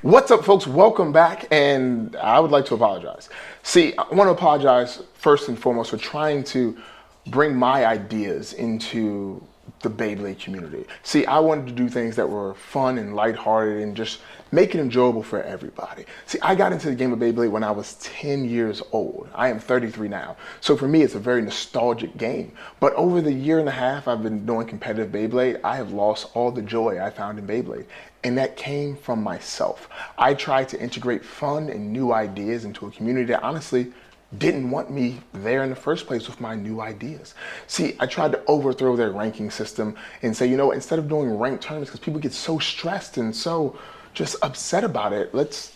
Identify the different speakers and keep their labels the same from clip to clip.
Speaker 1: What's up, folks? Welcome back, and I would like to apologize. See, I want to apologize first and foremost for trying to bring my ideas into the Beyblade community. See, I wanted to do things that were fun and lighthearted and just make it enjoyable for everybody. See, I got into the game of Beyblade when I was 10 years old. I am 33 now. So for me, it's a very nostalgic game. But over the year and a half I've been doing competitive Beyblade, I have lost all the joy I found in Beyblade. And that came from myself. I tried to integrate fun and new ideas into a community that honestly didn't want me there in the first place with my new ideas. See, I tried to overthrow their ranking system and say, you know, instead of doing ranked tournaments, because people get so stressed and so just upset about it, let's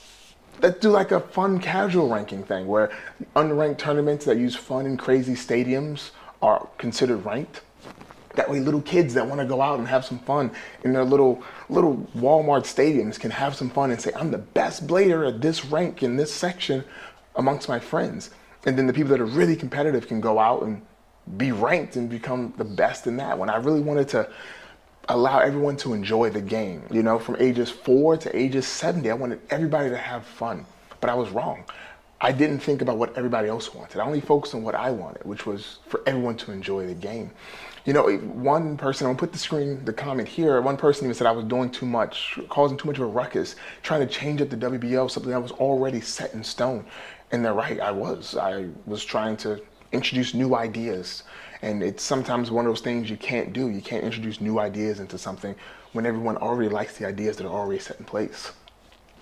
Speaker 1: do like a fun casual ranking thing where unranked tournaments that use fun and crazy stadiums are considered ranked. That way little kids that want to go out and have some fun in their little Walmart stadiums can have some fun and say, I'm the best blader at this rank in this section amongst my friends. And then the people that are really competitive can go out and be ranked and become the best in that. When I really wanted to allow everyone to enjoy the game, you know, from ages 4 to ages 70, I wanted everybody to have fun, but I was wrong. I didn't think about what everybody else wanted. I only focused on what I wanted, which was for everyone to enjoy the game. You know, one person, I'll put the comment here, one person even said I was doing too much, causing too much of a ruckus, trying to change up the WBO, something that was already set in stone. And they're right, I was trying to introduce new ideas. And it's sometimes one of those things you can't do. You can't introduce new ideas into something when everyone already likes the ideas that are already set in place.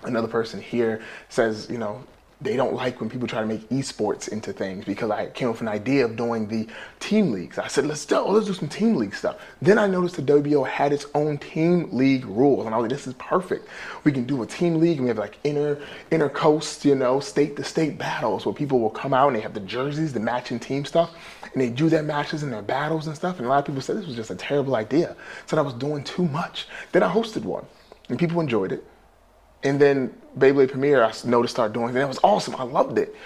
Speaker 1: Another person here says, you know, they don't like when people try to make esports into things because I came up with an idea of doing the team leagues. I said, let's do some team league stuff. Then I noticed the WBO had its own team league rules. And I was like, this is perfect. We can do a team league and we have like inter coast, you know, state to state battles where people will come out and they have the jerseys, the matching team stuff, and they do their matches and their battles and stuff. And a lot of people said this was just a terrible idea. Said I was doing too much. Then I hosted one and people enjoyed it. And then Beyblade Premiere, I noticed started doing it, and it was awesome. I loved it.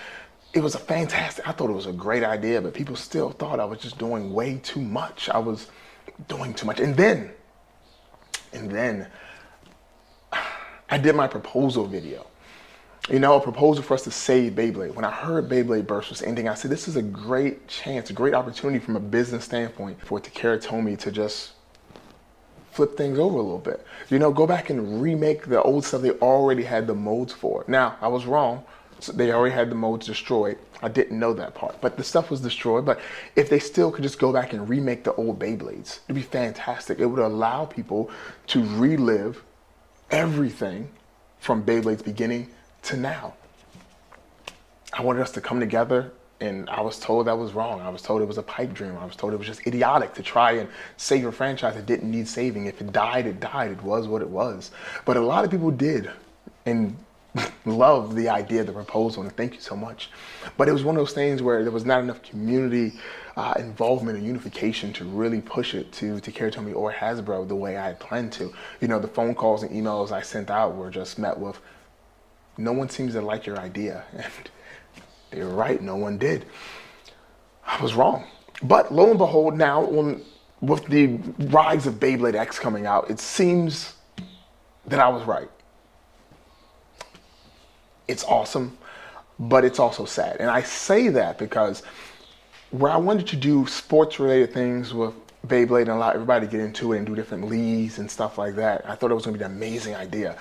Speaker 1: It was a fantastic, I thought it was a great idea, but people still thought I was just doing way too much. I was doing too much. And then I did my proposal video. You know, a proposal for us to save Beyblade. When I heard Beyblade Burst was ending, I said, this is a great chance, a great opportunity from a business standpoint for Takara Tomy to just flip things over a little bit. You know, go back and remake the old stuff they already had the modes for. Now, I was wrong. So they already had the modes destroyed. I didn't know that part, but the stuff was destroyed. But if they still could just go back and remake the old Beyblades, it'd be fantastic. It would allow people to relive everything from Beyblade's beginning to now. I wanted us to come together, and I was told I was wrong. I was told it was a pipe dream. I was told it was just idiotic to try and save a franchise that didn't need saving. If it died, it died. It was what it was. But a lot of people did and loved the idea, the proposal, and thank you so much. But it was one of those things where there was not enough community involvement and unification to really push it to Takara Tomy or Hasbro the way I had planned to. You know, the phone calls and emails I sent out were just met with, no one seems to like your idea. And they were right, no one did. I was wrong. But lo and behold, now with the rise of BeybladeX coming out, it seems that I was right. It's awesome, but it's also sad. And I say that because where I wanted to do sports related things with Beyblade and allow everybody to get into it and do different leagues and stuff like that, I thought it was gonna be an amazing idea.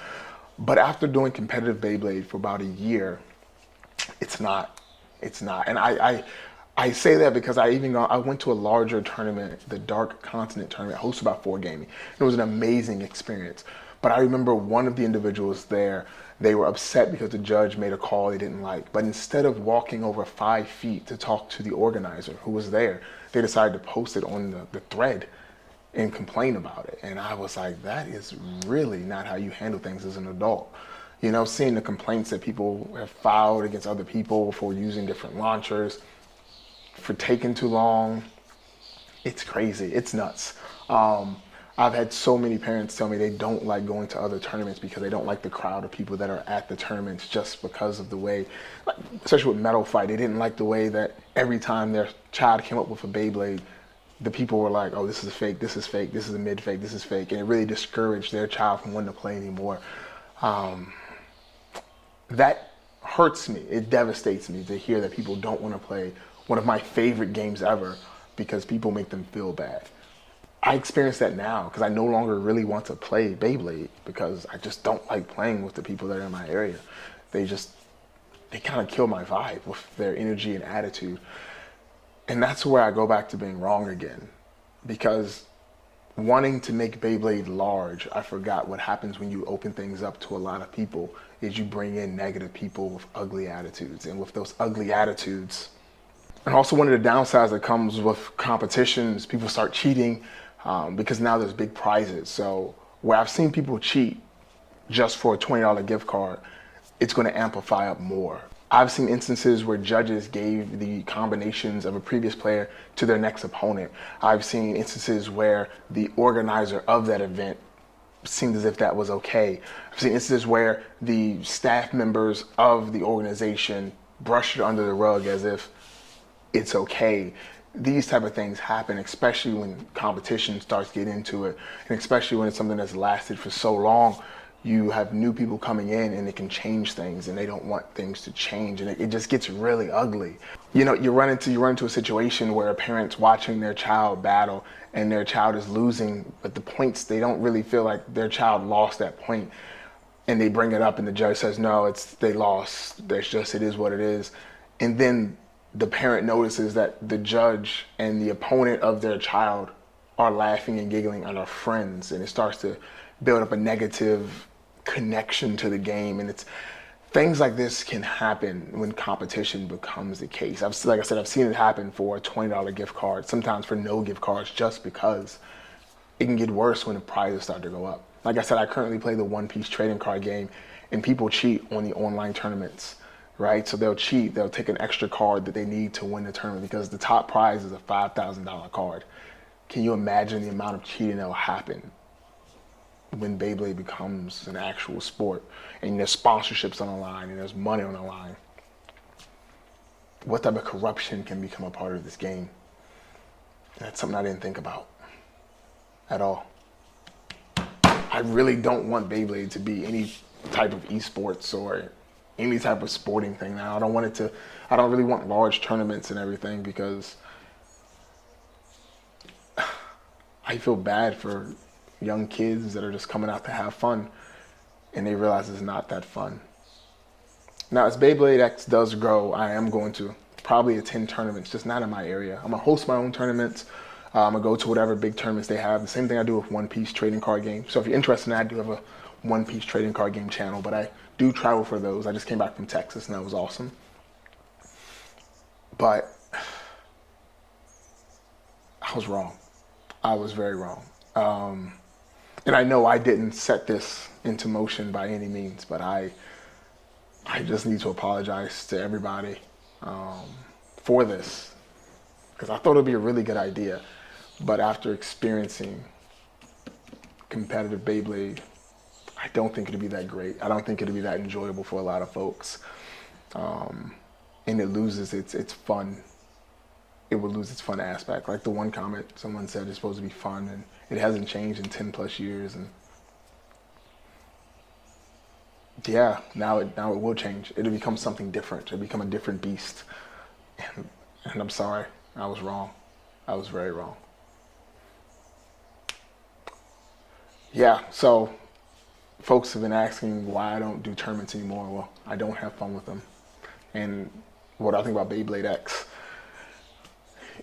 Speaker 1: But after doing competitive Beyblade for about a year, it's not. And I say that because I went to a larger tournament, the Dark Continent tournament, hosted by 4Gaming. It was an amazing experience. But I remember one of the individuals there, they were upset because the judge made a call they didn't like. But instead of walking over 5 feet to talk to the organizer who was there, they decided to post it on the thread and complain about it. And I was like, that is really not how you handle things as an adult. You know, seeing the complaints that people have filed against other people for using different launchers, for taking too long, it's crazy, it's nuts. I've had so many parents tell me they don't like going to other tournaments because they don't like the crowd of people that are at the tournaments just because of the way, especially with Metal Fight, they didn't like the way that every time their child came up with a Beyblade, the people were like, oh, this is fake, this is fake, this is a mid fake, this is fake. And it really discouraged their child from wanting to play anymore. that hurts me. It devastates me to hear that people don't want to play one of my favorite games ever because people make them feel bad. I experience that now because I no longer really want to play Beyblade because I just don't like playing with the people that are in my area. They kind of kill my vibe with their energy and attitude. And that's where I go back to being wrong again. Because wanting to make Beyblade large, I forgot what happens when you open things up to a lot of people is you bring in negative people with ugly attitudes. And with those ugly attitudes, and also one of the downsides that comes with competitions, people start cheating because now there's big prizes. So where I've seen people cheat just for a $20 gift card, it's going to amplify up more. I've seen instances where judges gave the combinations of a previous player to their next opponent. I've seen instances where the organizer of that event seemed as if that was okay. I've seen instances where the staff members of the organization brushed it under the rug as if it's okay. These type of things happen, especially when competition starts getting into it, and especially when it's something that's lasted for so long. You have new people coming in and it can change things and they don't want things to change, and it just gets really ugly. You know, you run into a situation where a parent's watching their child battle and their child is losing, but the points, they don't really feel like their child lost that point. And they bring it up and the judge says, no, they lost. It is what it is. And then the parent notices that the judge and the opponent of their child are laughing and giggling and are friends, and it starts to build up a negative connection to the game. And it's things like this can happen when competition becomes the case. Like I said, I've seen it happen for a $20 gift card, sometimes for no gift cards, just because it can get worse when the prizes start to go up. Like I said, I currently play the one-piece trading card game, and people cheat on the online tournaments, right? So they'll cheat, they'll take an extra card that they need to win the tournament because the top prize is a $5,000 card. Can you imagine the amount of cheating that will happen when Beyblade becomes an actual sport and there's sponsorships on the line and there's money on the line? What type of corruption can become a part of this game? That's something I didn't think about at all. I really don't want Beyblade to be any type of esports or any type of sporting thing now. I don't really want large tournaments and everything because I feel bad for young kids that are just coming out to have fun and they realize it's not that fun. Now, as BeybladeX does grow, I am going to probably attend tournaments, just not in my area. I'm gonna host my own tournaments. I'm gonna go to whatever big tournaments they have. The same thing I do with one-piece trading card game. So if you're interested in that, I do have a one-piece trading card game channel, but I do travel for those. I just came back from Texas and that was awesome. But I was wrong. I was very wrong. And I know I didn't set this into motion by any means, but I just need to apologize to everybody for this, because I thought it would be a really good idea. But after experiencing competitive Beyblade, I don't think it'd be that great. I don't think it'd be that enjoyable for a lot of folks. And it loses its fun. It would lose its fun aspect. Like the one comment someone said, it's supposed to be fun, and it hasn't changed in 10+ years. And yeah, now it will change. It'll become something different. It'll become a different beast. And I'm sorry, I was wrong. I was very wrong. Yeah, so folks have been asking why I don't do tournaments anymore. Well, I don't have fun with them. And what I think about BeybladeX,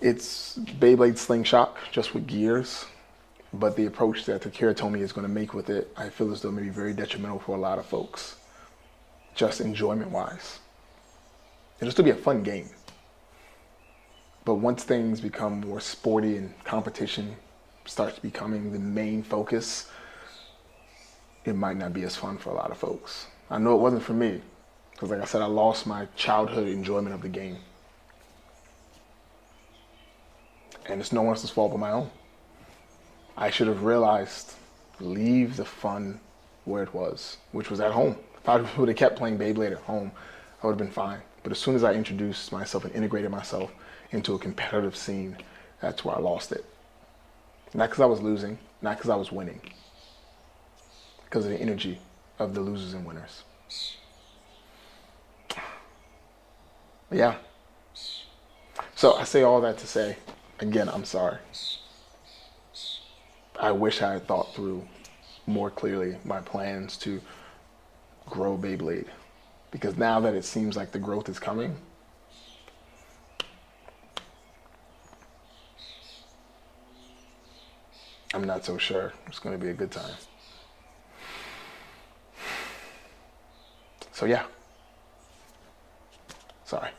Speaker 1: it's Beyblade Slingshot, just with gears. But the approach that Takira told me is going to make with it, I feel as though may be very detrimental for a lot of folks, just enjoyment-wise. It'll still be a fun game. But once things become more sporty and competition starts becoming the main focus, it might not be as fun for a lot of folks. I know it wasn't for me, because like I said, I lost my childhood enjoyment of the game. And it's no one else's fault but my own. I should have realized, leave the fun where it was, which was at home. If I would have kept playing Beyblade at home, I would have been fine. But as soon as I introduced myself and integrated myself into a competitive scene, that's where I lost it. Not because I was losing, not because I was winning. Because of the energy of the losers and winners. Yeah. So I say all that to say, again, I'm sorry. I wish I had thought through more clearly my plans to grow Beyblade. Because now that it seems like the growth is coming, I'm not so sure it's going to be a good time. So yeah. Sorry.